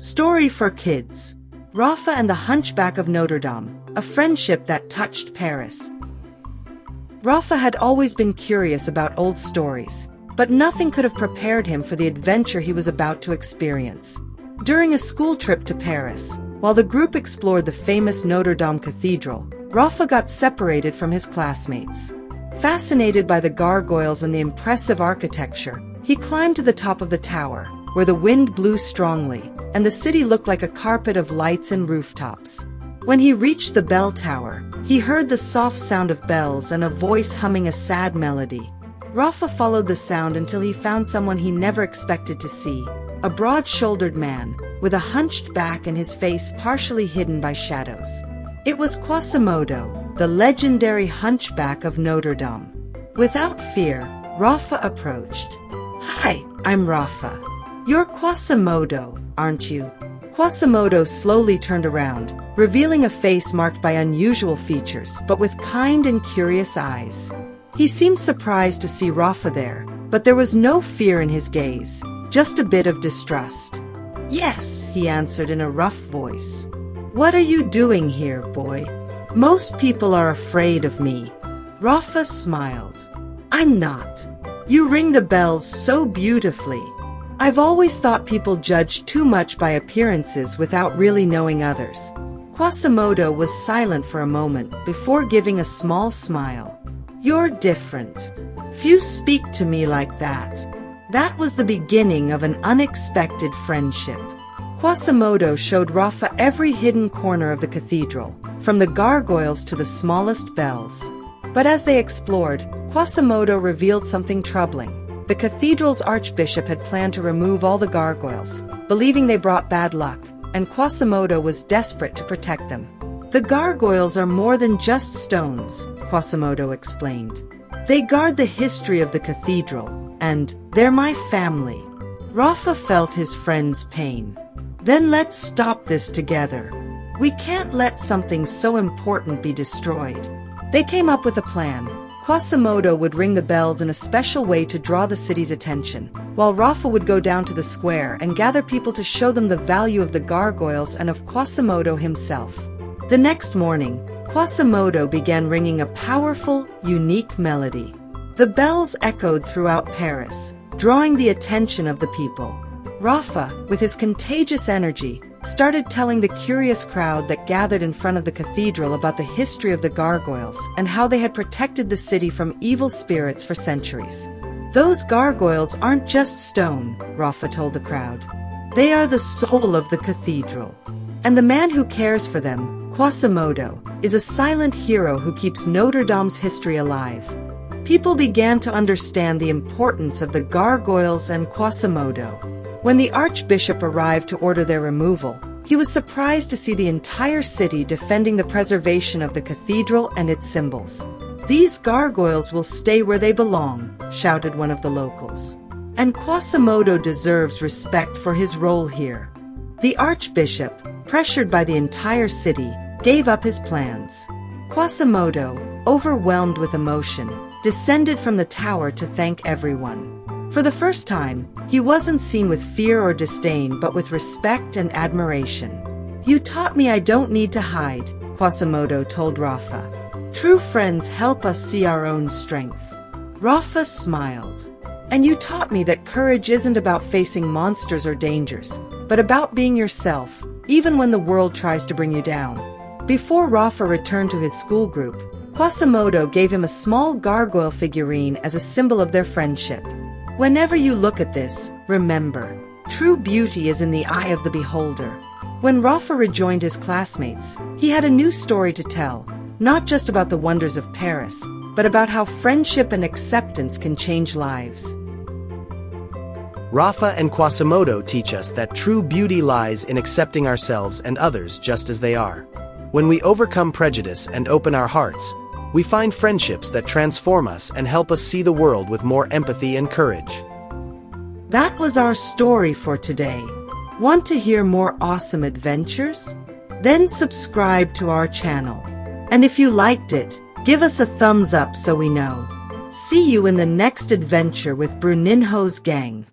Story for kids. Rafa and the Hunchback of Notre-Dame, a friendship that touched Paris. Rafa had always been curious about old stories, but nothing could have prepared him for the adventure he was about to experience. During a school trip to Paris, while the group explored the famous Notre Dame cathedral, Rafa got separated from his classmates. Fascinated by the gargoyles and the impressive architecture, he climbed to the top of the tower, where the wind blew strongly, and the city looked like a carpet of lights and rooftops. When he reached the bell tower, he heard the soft sound of bells and a voice humming a sad melody. Rafa followed the sound until he found someone he never expected to see, a broad-shouldered man, with a hunched back and his face partially hidden by shadows. It was Quasimodo, the legendary Hunchback of Notre-Dame. Without fear, Rafa approached. "Hi, I'm Rafa. You're Quasimodo, aren't you?" Quasimodo slowly turned around, revealing a face marked by unusual features, but with kind and curious eyes. He seemed surprised to see Rafa there, but there was no fear in his gaze, just a bit of distrust. "Yes," he answered in a rough voice. "What are you doing here, boy? Most people are afraid of me." Rafa smiled. "I'm not. You ring the bells so beautifully. I've always thought people judge too much by appearances without really knowing others." Quasimodo was silent for a moment before giving a small smile. "You're different. Few speak to me like that." That was the beginning of an unexpected friendship. Quasimodo showed Rafa every hidden corner of the cathedral, from the gargoyles to the smallest bells. But as they explored, Quasimodo revealed something troubling. The cathedral's archbishop had planned to remove all the gargoyles, believing they brought bad luck, and Quasimodo was desperate to protect them. "The gargoyles are more than just stones," Quasimodo explained. "They guard the history of the cathedral, and they're my family." Rafa felt his friend's pain. "Then let's stop this together. We can't let something so important be destroyed." They came up with a plan. Quasimodo would ring the bells in a special way to draw the city's attention, while Rafa would go down to the square and gather people to show them the value of the gargoyles and of Quasimodo himself. The next morning, Quasimodo began ringing a powerful, unique melody. The bells echoed throughout Paris, drawing the attention of the people. Rafa, with his contagious energy, started telling the curious crowd that gathered in front of the cathedral about the history of the gargoyles and how they had protected the city from evil spirits for centuries. "Those gargoyles aren't just stone," Rafa told the crowd. "They are the soul of the cathedral. And the man who cares for them, Quasimodo, is a silent hero who keeps Notre Dame's history alive." People began to understand the importance of the gargoyles and Quasimodo. When the archbishop arrived to order their removal, he was surprised to see the entire city defending the preservation of the cathedral and its symbols. "These gargoyles will stay where they belong," shouted one of the locals. "And Quasimodo deserves respect for his role here." The archbishop, pressured by the entire city, gave up his plans. Quasimodo, overwhelmed with emotion, descended from the tower to thank everyone. For the first time, he wasn't seen with fear or disdain but with respect and admiration. "You taught me I don't need to hide," Quasimodo told Rafa. "True friends help us see our own strength." Rafa smiled. "And you taught me that courage isn't about facing monsters or dangers, but about being yourself, even when the world tries to bring you down." Before Rafa returned to his school group, Quasimodo gave him a small gargoyle figurine as a symbol of their friendship. "Whenever you look at this, remember, true beauty is in the eye of the beholder." When Rafa rejoined his classmates, he had a new story to tell, not just about the wonders of Paris, but about how friendship and acceptance can change lives. Rafa and Quasimodo teach us that true beauty lies in accepting ourselves and others just as they are. When we overcome prejudice and open our hearts, we find friendships that transform us and help us see the world with more empathy and courage. That was our story for today. Want to hear more awesome adventures? Then subscribe to our channel. And if you liked it, give us a thumbs up so we know. See you in the next adventure with Bruninho's gang.